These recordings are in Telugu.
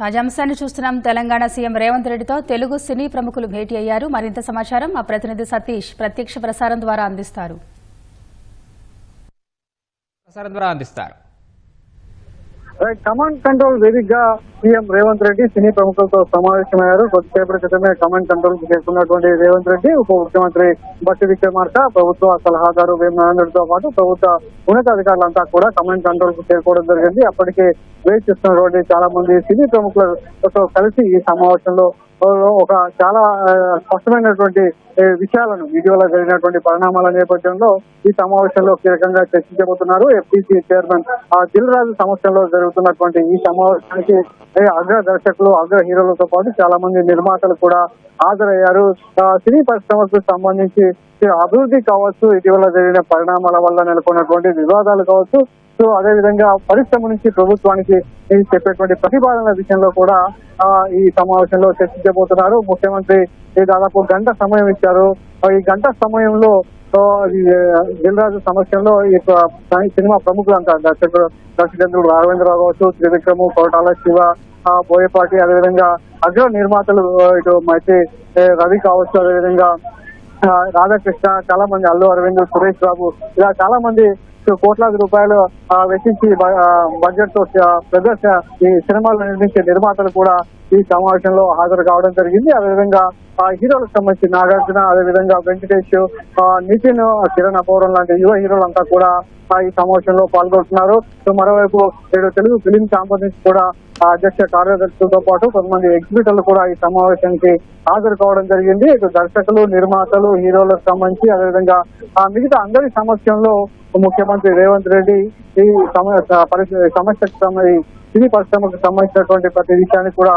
తాజా అంశాన్ని చూస్తున్నాం. తెలంగాణ సీఎం రేవంత్ రెడ్డితో తెలుగు సినీ ప్రముఖులు భేటీ అయ్యారు. మరింత సమాచారం మా ప్రతినిధి సతీష్ ప్రత్యక్ష ప్రసారం ద్వారా అందిస్తారు. కమాండ్ కంట్రోల్ వేదికగా సీఎం రేవంత్ రెడ్డి సినీ ప్రముఖులతో సమావేశమయ్యారు. కొద్దిసేపటి క్రితమే కమాండ్ కంట్రోల్ కి చేరుకున్నటువంటి రేవంత్ రెడ్డి ఉప ముఖ్యమంత్రి బట్టి విక్రమార్క, ప్రభుత్వ సలహాదారు వేం నరేంద్రతో పాటు ప్రభుత్వ ఉన్నతాధికారులంతా కూడా కమాండ్ కంట్రోల్ కు చేరుకోవడం జరిగింది. అప్పటికే వెయిట్ చేస్తున్నటువంటి చాలా మంది సినీ ప్రముఖులతో కలిసి ఈ సమావేశంలో ఒక చాలా స్పష్టమైనటువంటి విషయాలను ఇటీవల జరిగినటువంటి పరిణామాల నేపథ్యంలో ఈ సమావేశంలో కీలకంగా చర్చించబోతున్నారు. ఎఫ్టీసీ చైర్మన్ దిల్ రాజు సమక్షంలో జరుగుతున్నటువంటి ఈ సమావేశానికి అగ్ర దర్శకులు, అగ్ర హీరోలతో పాటు చాలా మంది నిర్మాతలు కూడా హాజరయ్యారు. సినీ పరిశ్రమకు సంబంధించి అభివృద్ధి కావచ్చు, ఇటీవల జరిగిన పరిణామాల వల్ల నెలకొన్నటువంటి వివాదాలు కావచ్చు, సో అదేవిధంగా పరిశ్రమ నుంచి ప్రభుత్వానికి చెప్పేటువంటి ప్రతిపాదనల విషయంలో కూడా ఈ సమావేశంలో చర్చించబోతున్నారు. ముఖ్యమంత్రి దాదాపు గంట సమయం ఇచ్చారు. ఈ గంట సమయంలో దిల్ రాజు సమక్షంలో ఈ సినిమా ప్రముఖులంతా దర్శకేంద్రుడు రాఘవేంద్రరావు కావచ్చు, త్రివిక్రము, కోటాల శివ, బోయపాటి, అదేవిధంగా అగ్ర నిర్మాతలు ఇటు మైత్రి రవి కావచ్చు, అదేవిధంగా రాధాకృష్ణ, చాలా మంది అల్లు అరవింద్, సురేష్ బాబు, ఇలా చాలా మంది కోట్లాది రూపాయలు వెచ్చించి బడ్జెట్ తో పెద్ద ఈ సినిమాలు నిర్మించే నిర్మాతలు కూడా ఈ సమావేశంలో హాజరు కావడం జరిగింది. అదేవిధంగా హీరోలకు సంబంధించి నాగార్జున, అదేవిధంగా వెంకటేష్, నితిన్, కిరణ్ అపూరం లాంటి యువ హీరోలంతా కూడా ఈ సమావేశంలో పాల్గొంటున్నారు. సో మరోవైపు తెలుగు ఫిలిం సంబంధించి కూడా అధ్యక్ష కార్యదర్శులతో పాటు కొంతమంది ఎగ్జిబిటర్లు కూడా ఈ సమావేశానికి హాజరు కావడం జరిగింది. ఇటు దర్శకులు, నిర్మాతలు, హీరోలకు సంబంధించి అదేవిధంగా మిగతా అందరి సమక్షంలో ముఖ్యమంత్రి రేవంత్ రెడ్డి ఈ సమస్యకు సినీ పరిశ్రమకు సంబంధించినటువంటి ప్రతి విషయాన్ని కూడా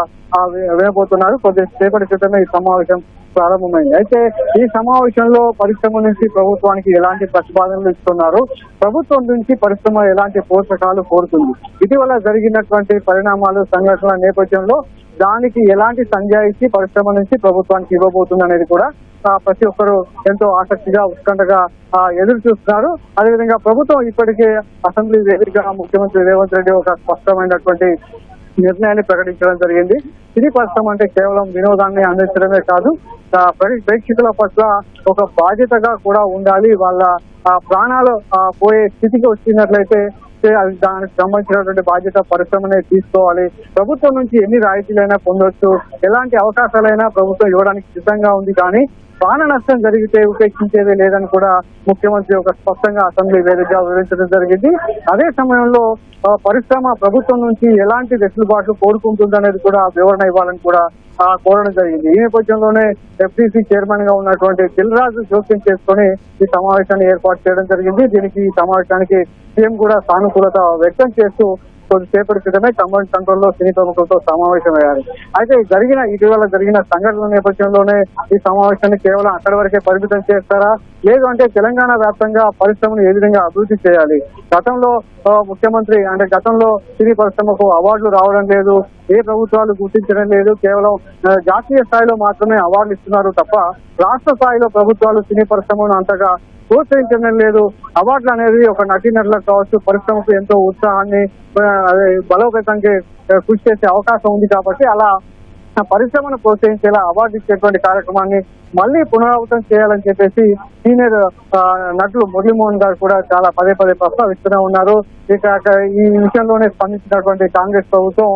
వినబోతున్నారు. కొద్దిసేపటి క్రితమే ఈ సమావేశం ప్రారంభమైంది. అయితే ఈ సమావేశంలో పరిశ్రమ నుంచి ప్రభుత్వానికి ఎలాంటి ప్రతిపాదనలు ఇస్తున్నారు, ప్రభుత్వం నుంచి పరిశ్రమ ఎలాంటి పోషకాలు కోరుతుంది, ఇటీవల జరిగినటువంటి పరిణామాలు, సంఘటనల నేపథ్యంలో దానికి ఎలాంటి సంజాయిషి పరిశ్రమ నుంచి ప్రభుత్వానికి ఇవ్వబోతుంది అనేది కూడా ప్రతి ఒక్కరు ఎంతో ఆసక్తిగా, ఉత్కంఠగా ఎదురు చూస్తున్నారు. అదేవిధంగా ప్రభుత్వం ఇప్పటికే అసెంబ్లీ వేదికగా ముఖ్యమంత్రి రేవంత్ రెడ్డి ఒక స్పష్టమైనటువంటి నిర్ణయాన్ని ప్రకటించడం జరిగింది. సినీ పరిశ్రమ అంటే కేవలం వినోదాన్ని అందించడమే కాదు, ప్రేక్షకుల పట్ల ఒక బాధ్యతగా కూడా ఉండాలి. వాళ్ళ ప్రాణాలు పోయే స్థితికి వచ్చినట్లయితే దానికి సంబంధించినటువంటి బాధ్యత పరిశ్రమనే తీసుకోవాలి. ప్రభుత్వం నుంచి ఎన్ని రాయితీలైనా పొందొచ్చు, ఎలాంటి అవకాశాలైనా ప్రభుత్వం ఇవ్వడానికి సిద్ధంగా ఉంది, కానీ ప్రాణ నష్టం జరిగితే ఉపేక్షించేదే లేదని కూడా ముఖ్యమంత్రి ఒక స్పష్టంగా అసెంబ్లీ వేదికగా వివరించడం జరిగింది. అదే సమయంలో పరిశ్రమ ప్రభుత్వం నుంచి ఎలాంటి వెసులుబాట్లు కోరుకుంటుందనేది కూడా వివరణ ఇవ్వాలని కూడా కోరడం జరిగింది. ఈ నేపథ్యంలోనే ఎఫ్టీసీ చైర్మన్ గా ఉన్నటువంటి దిల్ రాజు జోక్యం చేసుకుని ఈ సమావేశాన్ని ఏర్పాటు చేయడం జరిగింది. దీనికి ఈ సమావేశానికి సీఎం కూడా సానుకూలత వ్యక్తం చేస్తూ కొద్దిసేపటి క్రితమే కమాండ్ కంట్రోల్ లో సినీ ప్రముఖులతో సమావేశమయ్యారు. అయితే ఇటీవల జరిగిన సంఘటనల నేపథ్యంలోనే ఈ సమావేశాన్ని కేవలం అక్కడి వరకే పరిమితం చేస్తారా, లేదు అంటే తెలంగాణ వ్యాప్తంగా పరిశ్రమను ఏ విధంగా అభివృద్ధి చేయాలి, గతంలో ముఖ్యమంత్రి అంటే గతంలో సినీ పరిశ్రమకు అవార్డులు రావడం లేదు, ఏ ప్రభుత్వాలు గుర్తించడం లేదు, కేవలం జాతీయ స్థాయిలో మాత్రమే అవార్డులు ఇస్తున్నారు తప్ప రాష్ట్ర స్థాయిలో ప్రభుత్వాలు సినీ పరిశ్రమను అంతగా ప్రోత్సహించడం లేదు. అవార్డులు అనేది ఒక నటీనటులకు కావచ్చు, పరిశ్రమకు ఎంతో ఉత్సాహాన్ని బలోపేతానికి కృషి చేసే అవకాశం ఉంది. కాబట్టి అలా పరిశ్రమను ప్రోత్సహించేలా అవార్డు ఇచ్చేటువంటి కార్యక్రమాన్ని మళ్ళీ పునరావృతం చేయాలని చెప్పేసి సీనియర్ నటులు మురళీమోహన్ గారు కూడా చాలా పదే ప్రస్తావిస్తూనే ఉన్నారు. ఇక ఈ విషయంలోనే స్పందించినటువంటి కాంగ్రెస్ ప్రభుత్వం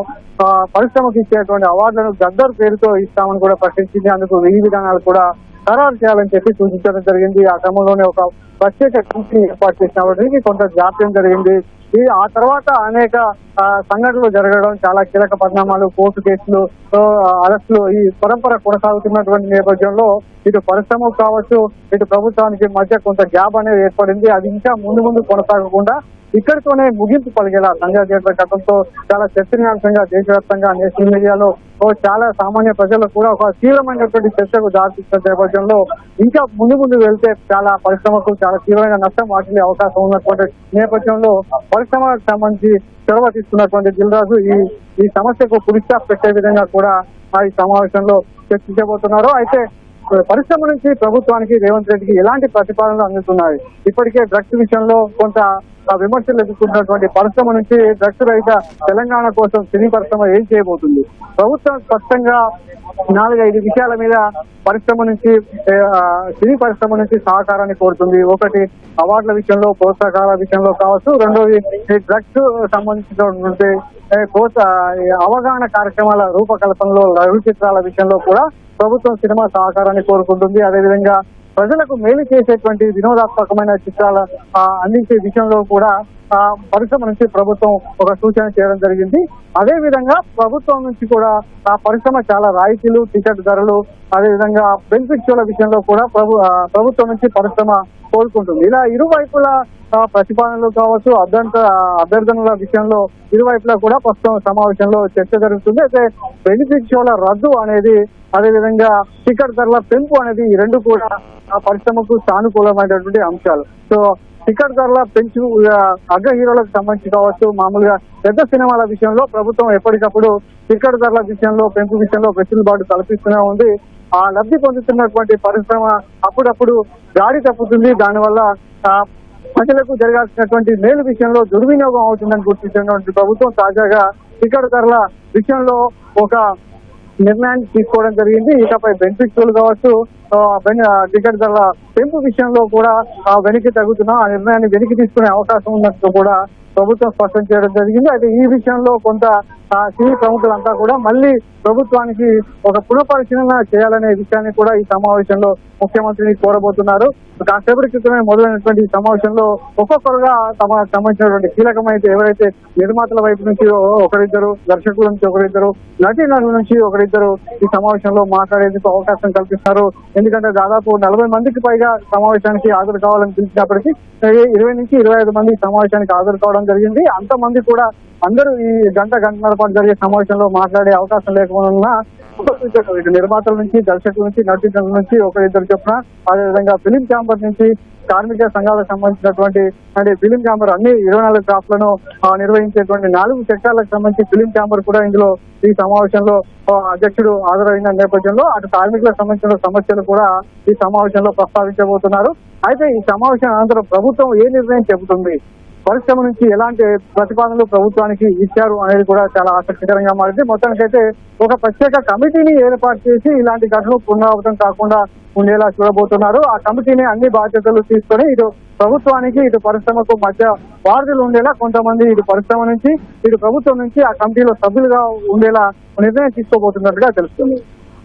పరిశ్రమకు ఇచ్చేటువంటి అవార్డులను గద్దర్ పేరుతో ఇస్తామని కూడా ప్రకటించింది. అందుకు విధి విధానాలు కూడా ఖరారు చేయాలని చెప్పి సూచించడం జరిగింది. ఆ క్రమంలోనే ఒక ప్రత్యేక కమిటీ ఏర్పాటు చేసినప్పటికీ కొంత జాప్యం జరిగింది. ఆ తర్వాత అనేక సంఘటనలు జరగడం, చాలా కీలక పరిణామాలు, కోర్టు కేసులు, అరెస్టులు, ఈ పరంపర కొనసాగుతున్నటువంటి నేపథ్యంలో ఇటు పరిశ్రమకు కావచ్చు, ఇటు ప్రభుత్వానికి మధ్య కొంత గ్యాప్ అనేది ఏర్పడింది. అది ఇంకా ముందు కొనసాగకుండా ఇక్కడితోనే ముగింపు పలిగేలా సంజయ్ థియేటర్ ఘటనతో చాలా చర్చనీయాంశంగా దేశవ్యాప్తంగా నేషనల్ మీడియాలో చాలా సామాన్య ప్రజలకు కూడా ఒక తీవ్రమైనటువంటి చర్చకు దారితీస్తున్న నేపథ్యంలో ఇంకా ముందు వెళ్తే చాలా పరిశ్రమకు చాలా తీవ్రమైన నష్టం వాటిల్లే అవకాశం ఉన్నటువంటి నేపథ్యంలో పరిశ్రమకు సంబంధించి చొరవ తీసుకున్నటువంటి దిల్ రాజు ఈ సమస్యకు పులి స్టాప్ పెట్టే విధంగా కూడా ఈ సమావేశంలో చర్చించబోతున్నారు. అయితే పరిశ్రమ నుంచి ప్రభుత్వానికి రేవంత్ రెడ్డికి ఎలాంటి ప్రతిపాదనలు అందుతున్నాయి? ఇప్పటికే డ్రగ్స్ విషయంలో కొంత విమర్శలు ఎదుర్కొంటున్నటువంటి పరిశ్రమ నుంచి డ్రగ్స్ రహిత తెలంగాణ కోసం సినీ పరిశ్రమ ఏం చేయబోతుంది? ప్రభుత్వం స్పష్టంగా 4-5 విషయాల మీద పరిశ్రమ నుంచి సినీ పరిశ్రమ నుంచి సహకారాన్ని కోరుతుంది. ఒకటి అవార్డుల విషయంలో, ప్రోత్సాహకాల విషయంలో కావచ్చు. రెండోది డ్రగ్స్ సంబంధించినటువంటి అవగాహన కార్యక్రమాల రూపకల్పనలో, లఘు చిత్రాల విషయంలో కూడా ప్రభుత్వం సినిమా సహకారాన్ని కోరుకుంటుంది. అదేవిధంగా ప్రజలకు మేలు చేసేటువంటి వినోదాత్మకమైన చిత్రాల అందించే విషయంలో కూడా పరిశ్రమ నుంచి ప్రభుత్వం ఒక సూచన చేయడం జరిగింది. అదే విధంగా ప్రభుత్వం నుంచి కూడా ఆ పరిశ్రమ చాలా రాయితీలు, టికెట్ ధరలు, అదేవిధంగా బెనిఫిట్ షోల విషయంలో కూడా ప్రభుత్వం నుంచి పరిశ్రమ కోరుకుంటుంది. ఇలా ఇరువైపుల ప్రతిపాదనలు కావచ్చు, అభ్యర్థనల విషయంలో ఇరువైపులా కూడా ప్రస్తుతం సమావేశంలో చర్చ జరుగుతుంది. అయితే బెనిఫిట్ షోల రద్దు అనేది, అదేవిధంగా టికెట్ ధరల పెంపు అనేది ఈ రెండు కూడా ఆ పరిశ్రమకు సానుకూలమైనటువంటి అంశాలు. సో టికెట్ ధరల పెంచు అగ్ర హీరోలకు సంబంధించి కావచ్చు, మామూలుగా పెద్ద సినిమాల విషయంలో ప్రభుత్వం ఎప్పటికప్పుడు టికెట్ ధరల విషయంలో, పెంపు విషయంలో వెసులుబాటు కల్పిస్తూనే ఉంది. ఆ లబ్ధి పొందుతున్నటువంటి పరిశ్రమ అప్పుడప్పుడు గాడి తప్పుతుంది. దానివల్ల ప్రజలకు జరగాల్సినటువంటి మేలు విషయంలో దుర్వినియోగం అవుతుందని గుర్తించినటువంటి ప్రభుత్వం తాజాగా టికెట్ ధరల విషయంలో ఒక నిర్ణయాన్ని తీసుకోవడం జరిగింది. ఇకపై బెనిఫిట్ షోలు కావచ్చు, టికెట్ ధరల పెంపు విషయంలో కూడా వెనక్కి తగ్గుతున్నాం, ఆ నిర్ణయాన్ని వెనక్కి తీసుకునే అవకాశం ఉన్నట్టు కూడా ప్రభుత్వం స్పష్టం చేయడం జరిగింది. అయితే ఈ విషయంలో కొంత సినీ ప్రముఖులంతా కూడా మళ్ళీ ప్రభుత్వానికి ఒక పునఃపరిశీలన చేయాలనే విషయాన్ని కూడా ఈ సమావేశంలో ముఖ్యమంత్రిని కోరబోతున్నారు. కాసేపటి క్రితమే మొదలైనటువంటి ఈ సమావేశంలో ఒక్కొక్కరుగా తమకు సంబంధించినటువంటి కీలకమైతే ఎవరైతే నిర్మాతల వైపు నుంచి ఒకరిద్దరు, దర్శకుల నుంచి ఒకరిద్దరు, నటీనటుల నుంచి ఒకరిద్దరు ఈ సమావేశంలో మాట్లాడేందుకు అవకాశం కల్పిస్తున్నారు. ఎందుకంటే దాదాపు 40 మందికి పైగా సమావేశానికి హాజరు కావాలని పిలిచినప్పటికీ 20 నుంచి 25 మంది సమావేశానికి హాజరు కావడం జరిగింది. అంతమంది కూడా అందరూ ఈ గంటన్నర పాటు జరిగే సమావేశంలో మాట్లాడే అవకాశం లేకపోయినా ఇటు నిర్మాతల నుంచి, దర్శకుల నుంచి, నటీనటుల నుంచి ఒకరిద్దరు చొప్పున, అదేవిధంగా ఫిలిం ఛాంబర్ నుంచి, కార్మిక సంఘాలకు సంబంధించినటువంటి అంటే ఫిలిం ఛాంబర్ అన్ని 24 క్రాఫ్ట్లను నిర్వహించేటువంటి 4 సెక్టార్లకు సంబంధించి ఫిలిం ఛాంబర్ కూడా ఇందులో ఈ సమావేశంలో అధ్యక్షుడు హాజరైన నేపథ్యంలో అటు కార్మికులకు సంబంధించిన సమస్యలు కూడా ఈ సమావేశంలో ప్రస్తావించబోతున్నారు. అయితే ఈ సమావేశం అనంతరం ప్రభుత్వం ఏ నిర్ణయం చెబుతుంది, పరిశ్రమ నుంచి ఎలాంటి ప్రతిపాదనలు ప్రభుత్వానికి ఇచ్చారు అనేది కూడా చాలా ఆసక్తికరంగా మారింది. మొత్తానికైతే ఒక ప్రత్యేక కమిటీని ఏర్పాటు చేసి ఇలాంటి ఘటనలు పునరావృతం కాకుండా ఉండేలా చూడబోతున్నారు. ఆ కమిటీని అన్ని బాధ్యతలు తీసుకొని ఇటు ప్రభుత్వానికి, ఇటు పరిశ్రమకు మధ్య వారధులు ఉండేలా కొంతమంది ఇటు పరిశ్రమ నుంచి, ఇటు ప్రభుత్వం నుంచి ఆ కమిటీలో సభ్యులుగా ఉండేలా నిర్ణయం తీసుకోబోతున్నట్టుగా తెలుస్తుంది.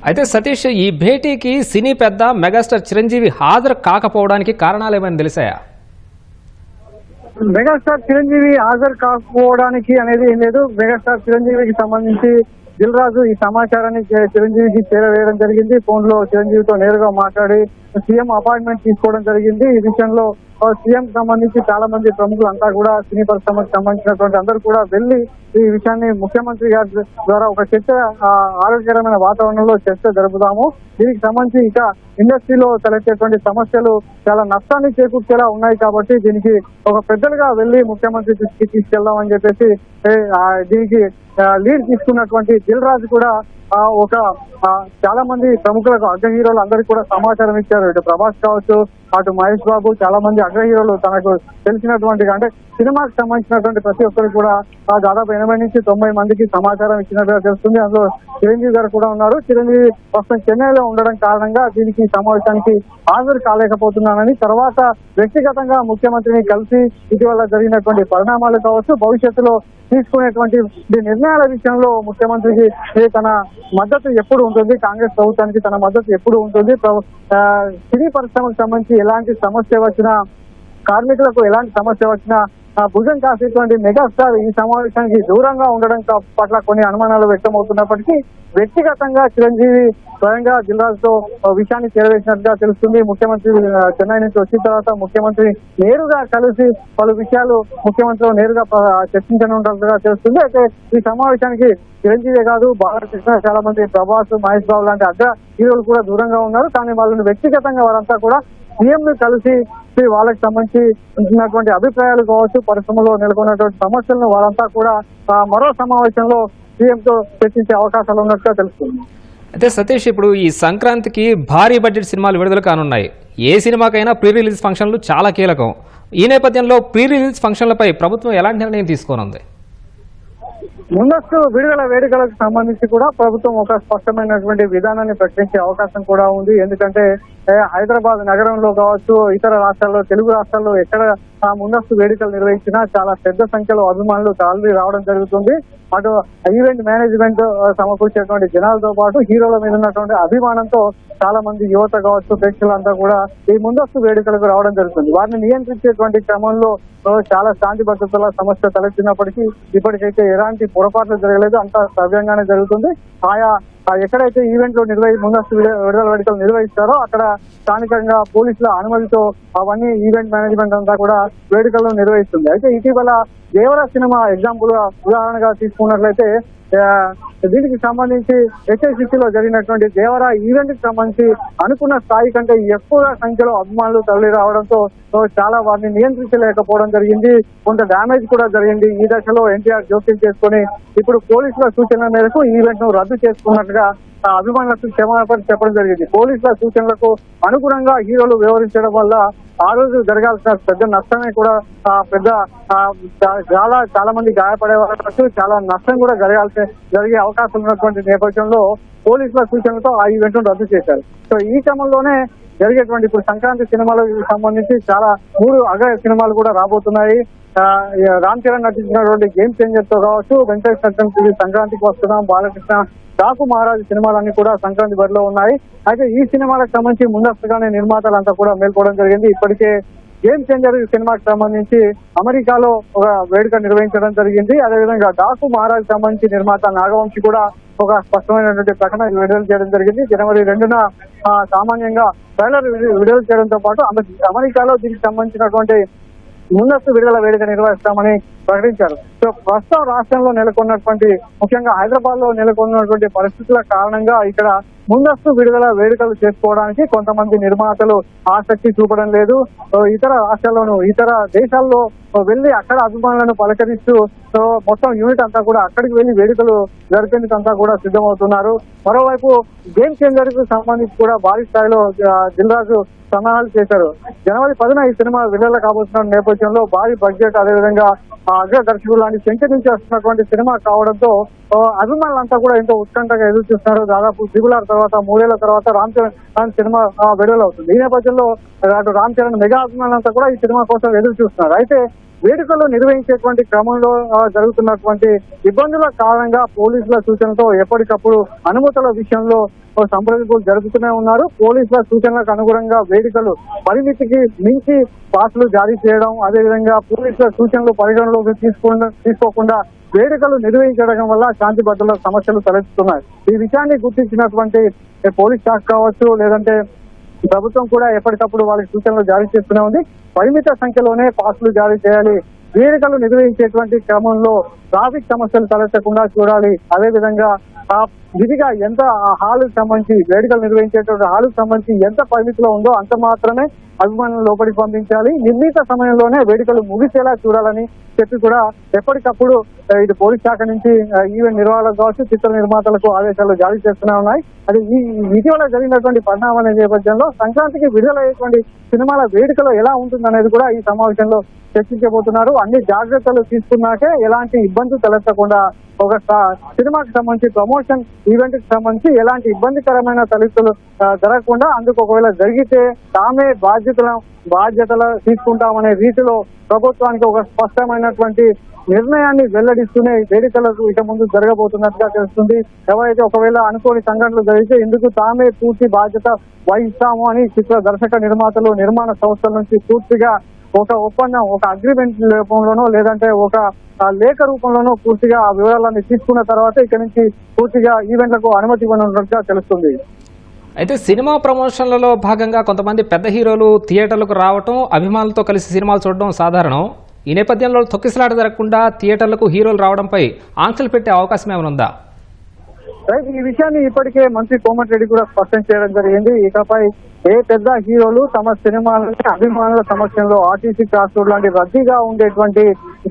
అయితే సతీష్, ఈ భేటీకి సినీ పెద్ద మెగాస్టార్ చిరంజీవి హాజరు కాకపోవడానికి కారణాలు ఏమైనా తెలిసాయా? మెగాస్టార్ చిరంజీవి హాజరు కాకపోవడానికి అనేది ఏం లేదు. మెగాస్టార్ చిరంజీవికి సంబంధించి దిల్ రాజు ఈ సమాచారాన్ని చిరంజీవికి చేరవేయడం జరిగింది. ఫోన్ లో చిరంజీవితో నేరుగా మాట్లాడి సీఎం అపాయింట్మెంట్ తీసుకోవడం జరిగింది. ఈ విషయంలో సీఎం సంబంధించి చాలా మంది ప్రముఖులు అంతా కూడా సినీ పరిశ్రమకు సంబంధించినటువంటి అందరూ కూడా వెళ్లి ఈ విషయాన్ని ముఖ్యమంత్రి గారి ద్వారా ఒక చర్చ, ఆరోగ్యకరమైన వాతావరణంలో చర్చ జరుపుదాము, దీనికి సంబంధించి ఇక ఇండస్ట్రీలో తలెత్తేటువంటి సమస్యలు చాలా నష్టాన్ని చేకూర్చేలా ఉన్నాయి కాబట్టి దీనికి ఒక పెద్దలుగా వెళ్లి ముఖ్యమంత్రి దృష్టికి తీసుకెళ్దామని చెప్పేసి దీనికి లీడ్ తీసుకున్నటువంటి దిల్ రాజు కూడా ఒక చాలా మంది ప్రముఖులకు, అగ్ర హీరోలు అందరికీ కూడా సమాచారం ఇచ్చారు. ఇటు ప్రభాస్ కావచ్చు, అటు మహేష్ బాబు, చాలా మంది అగ్ర హీరోలు తనకు తెలిసినటువంటి అంటే సినిమాకి సంబంధించినటువంటి ప్రతి ఒక్కరికి కూడా దాదాపు 80 నుంచి 90 మందికి సమాచారం ఇచ్చినట్టుగా తెలుస్తుంది. అందులో చిరంజీవి గారు కూడా ఉన్నారు. చిరంజీవి ప్రస్తుతం చెన్నైలో ఉండడం కారణంగా దీనికి సమావేశానికి హాజరు కాలేకపోతున్నానని, తర్వాత వ్యక్తిగతంగా ముఖ్యమంత్రిని కలిసి ఇటీవల జరిగినటువంటి పరిణామాలు కావచ్చు, భవిష్యత్తులో తీసుకునేటువంటి నిర్ణయాల విషయంలో ముఖ్యమంత్రికి తన మద్దతు ఎప్పుడు ఉంటుంది, కాంగ్రెస్ ప్రభుత్వానికి తన మద్దతు ఎప్పుడు ఉంటుంది, సినీ పరిశ్రమకు సంబంధించి ఎలాంటి సమస్య వచ్చినా, కార్మికులకు ఎలాంటి సమస్య వచ్చినా భుజం కాసేటువంటి మెగాస్టార్ ఈ సమావేశానికి దూరంగా ఉండడం పట్ల కొన్ని అనుమానాలు వ్యక్తమవుతున్నప్పటికీ వ్యక్తిగతంగా చిరంజీవి స్వయంగా దిల్ రాజుతో విషయాన్ని చేరవేసినట్టుగా తెలుస్తుంది. ముఖ్యమంత్రి చెన్నై నుంచి వచ్చిన తర్వాత ముఖ్యమంత్రి నేరుగా కలిసి పలు విషయాలు ముఖ్యమంత్రితో నేరుగా చర్చించనున్నట్టుగా తెలుస్తుంది. అయితే ఈ సమావేశానికి చిరంజీవి కాదు, బాలకృష్ణ, చాలా మంది ప్రభాస్, మహేష్ బాబు లాంటి అగ్ర హీరోలు కూడా దూరంగా ఉన్నారు. కానీ వాళ్ళని వ్యక్తిగతంగా వారంతా కూడా సీఎం ను కలిసి వాళ్ళకి సంబంధించి ఉన్నటువంటి అభిప్రాయాలు కావచ్చు, పరిశ్రమలో నెలకొన్నటువంటి సమస్యలను వారంతా కూడా మరో సమావేశంలో సీఎంతో చర్చించే అవకాశాలు ఉన్నట్టుగా తెలుస్తుంది. అయితే సతీష్, ఇప్పుడు ఈ సంక్రాంతికి భారీ బడ్జెట్ సినిమాలు విడుదల కానున్నాయి. ఏ సినిమాకైనా ప్రీ రిలీజ్ ఫంక్షన్లు చాలా కీలకం. ఈ నేపథ్యంలో ప్రీ రిలీజ్ ఫంక్షన్లపై ప్రభుత్వం ఎలాంటి నిర్ణయం తీసుకోనుంది? ముందస్తు విడుదల వేడుకలకు సంబంధించి కూడా ప్రభుత్వం ఒక స్పష్టమైనటువంటి విధానాన్ని ప్రకటించే అవకాశం కూడా ఉంది. ఎందుకంటే హైదరాబాద్ నగరంలో కావచ్చు, ఇతర రాష్ట్రాల్లో, తెలుగు రాష్ట్రాల్లో ఎక్కడ ముందస్తు వేడుకలు నిర్వహించినా చాలా పెద్ద సంఖ్యలో అభిమానులు తరలి రావడం జరుగుతుంది. అటు ఈవెంట్ మేనేజ్మెంట్ సమకూర్చేటువంటి జనాలతో పాటు హీరోల మీద ఉన్నటువంటి అభిమానంతో చాలా మంది యువత కావచ్చు, ప్రేక్షకులంతా కూడా ఈ ముందస్తు వేడుకలకు రావడం జరుగుతుంది. వారిని నియంత్రించేటువంటి క్రమంలో చాలా శాంతి భద్రతల సమస్య తలెత్తినప్పటికీ ఇప్పటికైతే ఎలాంటి పొరపాట్లు జరగలేదు, అంతా సవ్యంగానే జరుగుతుంది. ఆయా ఎక్కడైతే ఈవెంట్లు ముందస్తు విడుదల వేడుకలు నిర్వహిస్తారో అక్కడ స్థానికంగా పోలీసుల అనుమతితో అవన్నీ ఈవెంట్ మేనేజ్మెంట్ అంతా కూడా వేడుకలను నిర్వహిస్తుంది. అయితే ఇటీవల దేవరా సినిమా ఎగ్జాంపుల్ గా ఉదాహరణగా తీసుకున్నట్లయితే దీనికి సంబంధించి హెచ్ఐసిసిలో జరిగినటువంటి దేవరా ఈవెంట్ కి సంబంధించి అనుకున్న స్థాయి కంటే ఎక్కువ సంఖ్యలో అభిమానులు తరలి రావడంతో చాలా వారిని నియంత్రించలేకపోవడం జరిగింది. కొంత డ్యామేజ్ కూడా జరిగింది. ఈ దశలో ఎన్టీఆర్ జోక్యం చేసుకుని ఇప్పుడు పోలీసుల సూచనల మేరకు ఈవెంట్ ను రద్దు చేసుకున్నట్టుగా అభిమానులకు క్షమాపణ చెప్పడం జరిగింది. పోలీసుల సూచనలకు అనుగుణంగా హీరోలు వ్యవహరించడం వల్ల ఆ రోజు జరగాల్సిన పెద్ద నష్టమే కూడా చాలా మంది గాయపడే వాళ్ళకు చాలా నష్టం కూడా జరిగే అవకాశం ఉన్నటువంటి నేపథ్యంలో పోలీసుల సూచనలతో ఆ ఈవెంట్ ను రద్దు చేశారు. సో ఈ క్రమంలోనే జరిగేటువంటి ఇప్పుడు సంక్రాంతి సినిమాలకు సంబంధించి చాలా 3 అగ్ర సినిమాలు కూడా రాబోతున్నాయి. రామ్ చరణ్ నటించినటువంటి గేమ్ చేంజర్ తో కావచ్చు, వెంకటేష్ నటించిన సంక్రాంతికి వస్తున్నాం, బాలకృష్ణ, డాకు మహారాజు సినిమాలన్నీ కూడా సంక్రాంతి బరిలో ఉన్నాయి. అయితే ఈ సినిమాలకు సంబంధించి ముందస్తుగానే నిర్మాతలంతా కూడా మేల్కోవడం జరిగింది. ఇప్పటికే గేమ్ చేంజర్ సినిమాకి సంబంధించి అమెరికాలో ఒక వేడుక నిర్వహించడం జరిగింది. అదేవిధంగా డాకు మహారాజు సంబంధించి నిర్మాత నాగవంశి కూడా ఒక స్పష్టమైనటువంటి ప్రకటన విడుదల చేయడం జరిగింది. జనవరి 2న సామాన్యంగా ట్రైలర్ విడుదల చేయడంతో పాటు అమెరికాలో దీనికి సంబంధించినటువంటి ముందస్తు విడుదల వేడుక నిర్వహిస్తామని ప్రకటించారు. సో ప్రస్తుతం రాష్ట్రంలో నెలకొన్నటువంటి, ముఖ్యంగా హైదరాబాద్ లో నెలకొన్నటువంటి పరిస్థితుల కారణంగా ఇక్కడ ముందస్తు విడుదల వేడుకలు చేసుకోవడానికి కొంతమంది నిర్మాతలు ఆసక్తి చూపడం లేదు. ఇతర రాష్ట్రాల్లోనూ, ఇతర దేశాల్లో వెళ్లి అక్కడ అభిమానులను పలకరిస్తూ మొత్తం యూనిట్ అంతా కూడా అక్కడికి వెళ్లి వేడుకలు జరిపేందుకు అంతా కూడా సిద్ధమవుతున్నారు. మరోవైపు గేమ్ చేంజర్ కు సంబంధించి కూడా భారీ స్థాయిలో దిల్ రాజు సన్నాహాలు చేశారు. జనవరి 10న ఈ సినిమా విడుదల కాబోతున్న నేపథ్యంలో భారీ బడ్జెట్, అదేవిధంగా అగ్ర దర్శకులు లాంటి సెంచర్ నుంచి వస్తున్నటువంటి సినిమా కావడంతో అభిమానులంతా కూడా ఎంతో ఉత్కంఠగా ఎదురు చూస్తున్నారు. దాదాపు త్రిబుల్ తర్వాత 3 ఏళ్ల తర్వాత రామ్ చరణ్ సినిమా విడుదల అవుతుంది. ఈ నేపథ్యంలో అటు రామ్ చరణ్ మెగా అభిమానులంతా కూడా ఈ సినిమా కోసం ఎదురు చూస్తున్నారు. అయితే వేడుకలు నిర్వహించేటువంటి క్రమంలో జరుగుతున్నటువంటి ఇబ్బందుల కారణంగా పోలీసుల సూచనలతో ఎప్పటికప్పుడు అనుమతుల విషయంలో సంప్రదింపులు జరుపుతూనే ఉన్నారు. పోలీసుల సూచనలకు అనుగుణంగా వేడుకలు పరిమితికి మించి పాసులు జారీ చేయడం, అదేవిధంగా పోలీసుల సూచనలు పరిగణలోకి తీసుకోకుండా వేడుకలు నిర్వహించడం వల్ల శాంతి భద్రతల సమస్యలు తలెత్తుతున్నాయి. ఈ విషయాన్ని గుర్తించినటువంటి పోలీస్ శాఖ కావచ్చు, లేదంటే ప్రభుత్వం కూడా ఎప్పటికప్పుడు వాళ్ళకి సూచనలు జారీ చేస్తూనే ఉంది. పరిమిత సంఖ్యలోనే పాసులు జారీ చేయాలి. వేడుకలు నిర్వహించేటువంటి క్రమంలో ట్రాఫిక్ సమస్యలు తలెత్తకుండా చూడాలి. అదేవిధంగా విధిగా ఎంత హాలుకు సంబంధించి, వేడుకలు నిర్వహించేటువంటి హాలుకు సంబంధించి ఎంత పరిమితిలో ఉందో అంత మాత్రమే అభిమానులు లోపలికి పంపించాలి. నిర్ణీత సమయంలోనే వేడుకలు ముగిసేలా చూడాలని చెప్పి కూడా ఎప్పటికప్పుడు ఇది పోలీస్ శాఖ నుంచి ఈవెంట్ నిర్వాహకులకు కావచ్చు, చిత్ర నిర్మాతలకు ఆదేశాలు జారీ చేస్తూనే ఉన్నాయి. అది ఈ ఇటీవల జరిగినటువంటి పరిణామాల నేపథ్యంలో సంక్రాంతికి విడుదలయ్యేటువంటి సినిమాల వేడుకలో ఎలా ఉంటుందనేది కూడా ఈ సమావేశంలో చర్చించబోతున్నారు. అన్ని జాగ్రత్తలు తీసుకున్నాకే ఎలాంటి ఇబ్బందులు తలెత్తకుండా ఒక సినిమాకి సంబంధించి, ప్రమోషన్ ఈవెంట్ కి సంబంధించి ఎలాంటి ఇబ్బందికరమైన తలెత్తులు జరగకుండా, అందుకు ఒకవేళ జరిగితే తామే బాధ్యతలు తీసుకుంటామనే రీతిలో ప్రభుత్వానికి ఒక స్పష్టమైనటువంటి నిర్ణయాన్ని వెల్లడిస్తూనే వేడుకలకు ఇక ముందు జరగబోతున్నట్టుగా తెలుస్తుంది. ఎవరైతే ఒకవేళ అనుకోని సంఘటనలు జరిగితే ఇందుకు తామే పూర్తి బాధ్యత వహిస్తాము అని చిత్ర దర్శక నిర్మాతలు, నిర్మాణ సంస్థల నుంచి పూర్తిగా ఒక ఒప్పందం, ఒక అగ్రిమెంట్ రూపంలోనో లేదంటే ఒక లేఖ రూపంలోనో పూర్తిగా ఆ వివరాలన్నీ తీసుకున్న తర్వాత ఇక్కడి నుంచి పూర్తిగా ఈవెంట్లకు అనుమతి ఇవ్వనున్నట్టుగా తెలుస్తుంది. అయితే సినిమా ప్రమోషన్లలో భాగంగా కొంతమంది పెద్ద హీరోలు థియేటర్లకు రావటం, అభిమానులతో కలిసి సినిమాలు చూడడం సాధారణం. ఈ నేపథ్యంలో తొక్కిసలాట జరగకుండా థియేటర్లకు హీరోలు రావడంపై ఆంక్షలు పెట్టే అవకాశం ఏమైనా ఉందా? రైట్, ఈ విషయాన్ని ఇప్పటికే మంత్రి కోమటిరెడ్డి కూడా స్పష్టం చేయడం జరిగింది. ఇకపై ఏ పెద్ద హీరోలు తమ సినిమాలని అభిమానుల సమక్షంలో ఆర్టీసీ క్రాస్ రోడ్ లాంటి రద్దీగా ఉండేటువంటి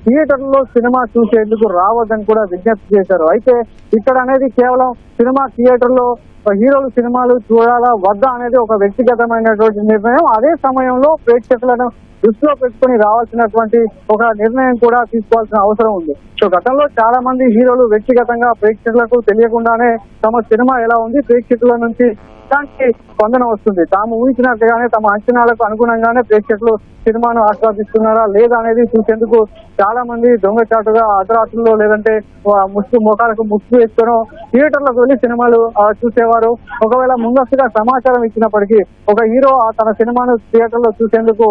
థియేటర్లో సినిమా చూసేందుకు రావద్దని కూడా విజ్ఞప్తి చేశారు. అయితే ఇక్కడ అనేది కేవలం సినిమా థియేటర్లో హీరోలు సినిమాలు చూడాలా వద్దా అనేది ఒక వ్యక్తిగతమైనటువంటి నిర్ణయం. అదే సమయంలో ప్రేక్షకులను దృష్టిలో పెట్టుకుని రావాల్సినటువంటి ఒక నిర్ణయం కూడా తీసుకోవాల్సిన అవసరం ఉంది. సో గతంలో చాలా మంది హీరోలు వ్యక్తిగతంగా ప్రేక్షకులకు తెలియకుండానే తమ సినిమా ఎలా ఉంది ప్రేక్షకుల నుంచి దానికి స్పందన వస్తుంది. తాము ఊహించినట్టుగానే తమ అంచనాలకు అనుగుణంగానే ప్రేక్షకులు సినిమాను ఆస్వాదిస్తున్నారా లేదా అనేది చూసేందుకు చాలా మంది దొంగచాటుగా అర్ధరాత్రుల్లో లేదంటే మోకాలకు ముసుగు వేసుకొని థియేటర్లకు వెళ్లి సినిమాలు చూసేవారు. ఒకవేళ ముందస్తుగా సమాచారం ఇచ్చినప్పటికీ ఒక హీరో తన సినిమాను థియేటర్లో చూసేందుకు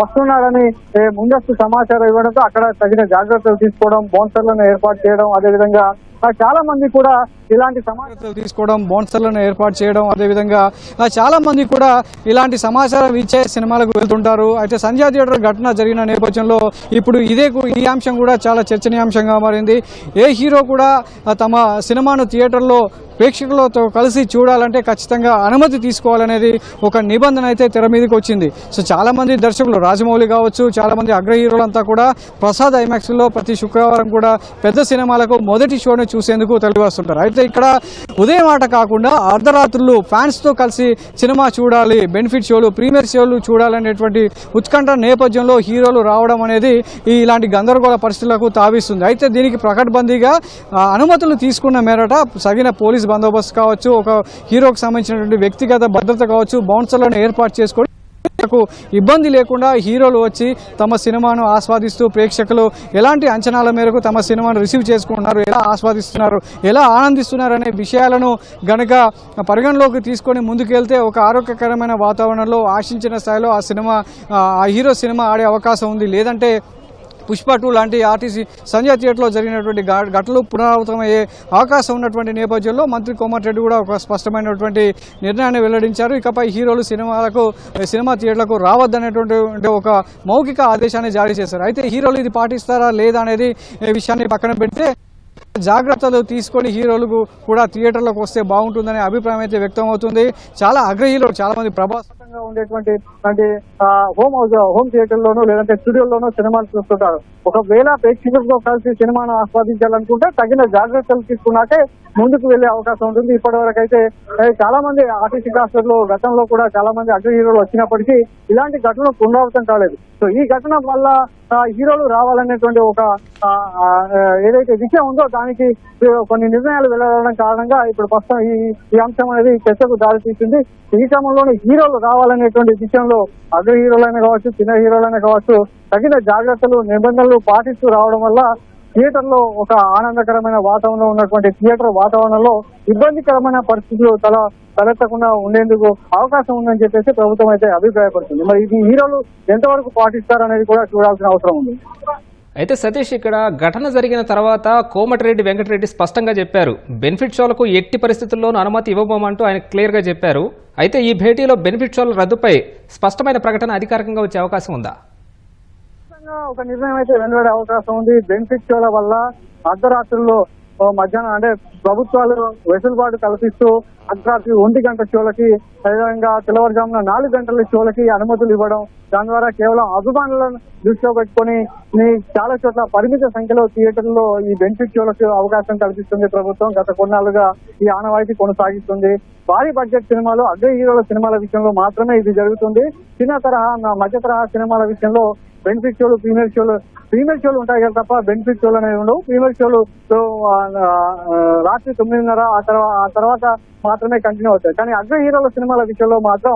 వస్తున్నాడని ముందస్తు సమాచారం ఇవ్వడంతో అక్కడ తగిన జాగ్రత్తలు తీసుకోవడం, బౌన్సర్లను ఏర్పాటు చేయడం, అదేవిధంగా చాలా మంది కూడా ఇలాంటి సమాచారాలు తీసుకోవడం, బౌన్సర్లను ఏర్పాటు చేయడం, అదేవిధంగా చాలా మంది కూడా ఇలాంటి సమాచారం ఇచ్చే సినిమాలకు వెళ్తుంటారు. అయితే సంధ్యా థియేటర్ ఘటన జరిగిన నేపథ్యంలో ఇప్పుడు ఈ అంశం కూడా చాలా చర్చనీయాంశంగా మారింది. ఏ హీరో కూడా తమ సినిమాను థియేటర్లో ప్రేక్షకులతో కలిసి చూడాలంటే ఖచ్చితంగా అనుమతి తీసుకోవాలనేది ఒక నిబంధన అయితే తెర మీదకి వచ్చింది. సో చాలా మంది దర్శకులు, రాజమౌళి కావచ్చు, చాలా మంది అగ్ర హీరోలంతా కూడా ప్రసాద్ ఐమాక్స్లో ప్రతి శుక్రవారం కూడా పెద్ద సినిమాలకు మొదటి షోని చూసేందుకు తరలి వస్తుంటారు. అయితే ఇక్కడ ఉదయం ఆట కాకుండా అర్ధరాత్రులు ఫ్యాన్స్తో కలిసి సినిమా చూడాలి, బెనిఫిట్ షోలు, ప్రీమియర్ షోలు చూడాలనేటువంటి ఉత్కంఠ నేపథ్యంలో హీరోలు రావడం అనేది ఇలాంటి గందరగోళ పరిస్థితులకు తావిస్తుంది. అయితే దీనికి ప్రకటబందీగా అనుమతులు తీసుకున్న మేరట సగిన పోలీస్ బందోబస్తు కావచ్చు, ఒక హీరోకి సంబంధించినటువంటి వ్యక్తిగత భద్రత కావచ్చు, బౌన్సర్లను ఏర్పాటు చేసుకొని ఇబ్బంది లేకుండా హీరోలు వచ్చి తమ సినిమాను ఆస్వాదిస్తూ ప్రేక్షకులు ఎలాంటి అంచనాల మేరకు తమ సినిమాను రిసీవ్ చేసుకుంటున్నారు, ఎలా ఆస్వాదిస్తున్నారు, ఎలా ఆనందిస్తున్నారు అనే విషయాలను గనక పరిగణలోకి తీసుకొని ముందుకెళ్తే ఒక ఆరోగ్యకరమైన వాతావరణంలో ఆశించిన స్థాయిలో ఆ హీరో సినిమా ఆడే అవకాశం ఉంది. లేదంటే పుష్ప 2 లాంటి ఆర్టీసీ సంధ్యా థియేటర్లో జరిగినటువంటి ఘటనలు పునరావృతమయ్యే అవకాశం ఉన్నటువంటి నేపథ్యంలో మంత్రి కోమటిరెడ్డి కూడా ఒక స్పష్టమైనటువంటి నిర్ణయాన్ని వెల్లడించారు. ఇకపై హీరోలు సినిమా థియేటర్లకు రావద్దనేటువంటి ఒక మౌఖిక ఆదేశాన్ని జారీ చేశారు. అయితే హీరోలు ఇది పాటిస్తారా లేదా అనేది విషయాన్ని పక్కన పెడితే జాగ్రత్తలు తీసుకొని హీరోలకు కూడా థియేటర్లకు వస్తే బాగుంటుందనే అభిప్రాయం అయితే వ్యక్తం అవుతుంది. చాలా అగ్ర హీరోలు, చాలా మంది ప్రభావితంగా ఉండేటువంటి హోమ్ థియేటర్లోనూ లేదంటే స్టూడియోలోనూ సినిమాలు చూస్తుంటారు. ఒకవేళ ప్రేక్షకులతో కలిసి సినిమాను ఆస్వాదించాలనుకుంటే తగిన జాగ్రత్తలు తీసుకున్నాకే ముందుకు వెళ్లే అవకాశం ఉంటుంది. ఇప్పటి వరకు అయితే చాలా మంది ఆర్టీసీ క్రాస్లో గతంలో కూడా చాలా మంది అగ్ర హీరోలు వచ్చినప్పటికీ ఇలాంటి ఘటనలు పునరావృతం కాలేదు. సో ఈ ఘటన వల్ల హీరోలు రావాలనేటువంటి ఒక ఏదైతే విషయం ఉందో దానికి కొన్ని నిర్ణయాలు వెళ్లడం కారణంగా ఇప్పుడు ప్రస్తుతం ఈ అంశం అనేది చర్చకు దారి తీసింది. ఈ క్రమంలోనే హీరోలు రావాలనేటువంటి విషయంలో అగ్ర హీరోలైనా కావచ్చు, చిన్న హీరోలైనా కావచ్చు తగిన జాగ్రత్తలు, నిబంధనలు పాటిస్తూ రావడం వల్ల థియేటర్లో ఒక ఆనందకరమైన వాతావరణంలో ఉన్నటువంటి థియేటర్ వాతావరణంలో ఇబ్బందికరమైన పరిస్థితులు తలెత్తకుండా ఉండేందుకు అవకాశం ఉందని చెప్పేసి ప్రభుత్వం అయితే అభిప్రాయపడుతుంది. మరి ఇది హీరోలు ఎంతవరకు పాటిస్తారనేది కూడా చూడాల్సిన అవసరం ఉంది. అయితే సతీష్, ఇక్కడ ఘటన జరిగిన తర్వాత కోమటిరెడ్డి వెంకటరెడ్డి స్పష్టంగా చెప్పారు, బెనిఫిట్ షోలకు ఎట్టి పరిస్థితుల్లోనూ అనుమతి ఇవ్వబోమంటూ ఆయన క్లియర్గా చెప్పారు. అయితే ఈ భేటీలో బెనిఫిట్ షోల రద్దుపై స్పష్టమైన ప్రకటన అధికారికంగా వచ్చే అవకాశం ఉందా? ఒక నిర్ణయం అయితే వెలువడే అవకాశం ఉంది. బెనిఫిట్ షోల వల్ల అర్ధరాత్రుల్లో మధ్యాహ్నం అంటే ప్రభుత్వాలు వెసులుబాటు కల్పిస్తూ అర్ధరాత్రి 1 గంట షోలకి, అదేవిధంగా తెల్లవారుజామున 4 గంటల షోలకి అనుమతులు ఇవ్వడం, దాని ద్వారా కేవలం అభిమానులను దృష్టిలో పెట్టుకొని చాలా చోట్ల పరిమిత సంఖ్యలో థియేటర్లో ఈ బెనిఫిట్ షోలకు అవకాశం కల్పిస్తుంది ప్రభుత్వం. గత కొన్నాళ్లుగా ఈ ఆనవాయితీ కొనసాగిస్తుంది. భారీ బడ్జెట్ సినిమాలు, అగ్ర హీరోల సినిమాల విషయంలో మాత్రమే ఇది జరుగుతుంది. చిన్న తరహా, మధ్య తరహా సినిమాల విషయంలో బెనిఫిట్ షోలు, ప్రీమియర్ షోలు ఉంటాయి కదా తప్ప బెనిఫిట్ షోలు అనేవి ఉండవు. ప్రీమియర్ షోలు రాత్రి 9:30 ఆ తర్వాత మాత్రమే కంటిన్యూ అవుతాయి. కానీ అగ్ర హీరోల సినిమాల విషయంలో మాత్రం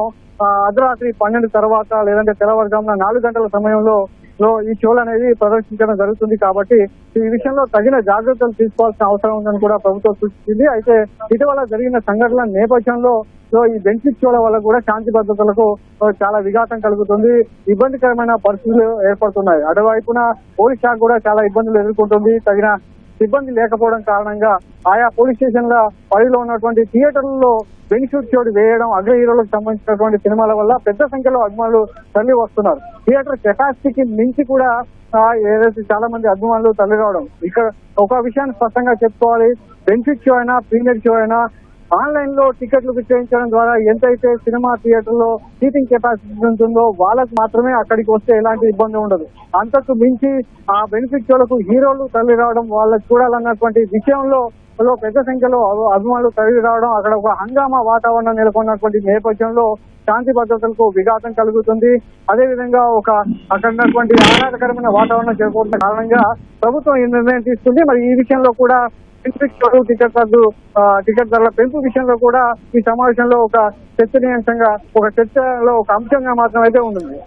అర్ధరాత్రి 12 తర్వాత లేదంటే తెల్లవారుజామున 4 గంటల సమయంలో ఈ షోలు అనేది ప్రదర్శించడం జరుగుతుంది. కాబట్టి ఈ విషయంలో తగిన జాగ్రత్తలు తీసుకోవాల్సిన అవసరం ఉందని కూడా ప్రభుత్వం సూచించింది. అయితే ఇటీవల జరిగిన సంఘటనల నేపథ్యంలో ఈ బెనిఫిట్ షోల వల్ల కూడా శాంతి భద్రతలకు చాలా విఘాతం కలుగుతుంది, ఇబ్బందికరమైన పరిస్థితులు ఏర్పడుతున్నాయి. అటువైపున పోలీస్ శాఖ కూడా చాలా ఇబ్బందులు ఎదుర్కొంటుంది. తగిన సిబ్బంది లేకపోవడం కారణంగా ఆయా పోలీస్ స్టేషన్ల పరిధిలో ఉన్నటువంటి థియేటర్లలో బెనిఫిట్ షో వేయడం, అగ్ర హీరోలకు సంబంధించినటువంటి సినిమాల వల్ల పెద్ద సంఖ్యలో అభిమానులు తరలి వస్తున్నారు. థియేటర్ కెపాసిటీకి మించి కూడా ఏదైతే చాలా మంది అభిమానులు తరలి రావడం. ఇక్కడ ఒక విషయాన్ని స్పష్టంగా చెప్పుకోవాలి, బెనిఫిట్ షో అయినా ప్రీమియర్ షో అయినా ఆన్లైన్ లో టికెట్లు విక్రయించడం ద్వారా ఎంతైతే సినిమా థియేటర్ లో సీటింగ్ కెపాసిటీ ఉంటుందో వాళ్ళకు మాత్రమే అక్కడికి వస్తే ఎలాంటి ఇబ్బంది ఉండదు. అంతకు మించి ఆ బెనిఫిట్ షోలకు హీరోలు తరలి రావడం, వాళ్ళకు చూడాలన్నటువంటి విషయంలో పెద్ద సంఖ్యలో అభిమానులు తరలి రావడం, అక్కడ ఒక హంగామా వాతావరణం నెలకొన్నటువంటి నేపథ్యంలో శాంతి భద్రతలకు విఘాతం కలుగుతుంది. అదేవిధంగా అక్కడ ఉన్నటువంటి ఆహ్లాదకరమైన వాతావరణం చేరుకుంటున్న కారణంగా ప్రభుత్వం ఈ నిర్ణయం తీసుకుంది. మరి ఈ విషయంలో కూడా టికెట్ ధరల పెంపు విషయంలో కూడా ఈ సమావేశంలో ఒక చర్చనీయాంశంగా, చర్చలో ఒక అంశంగా మాత్రం అయితే ఉంటుంది.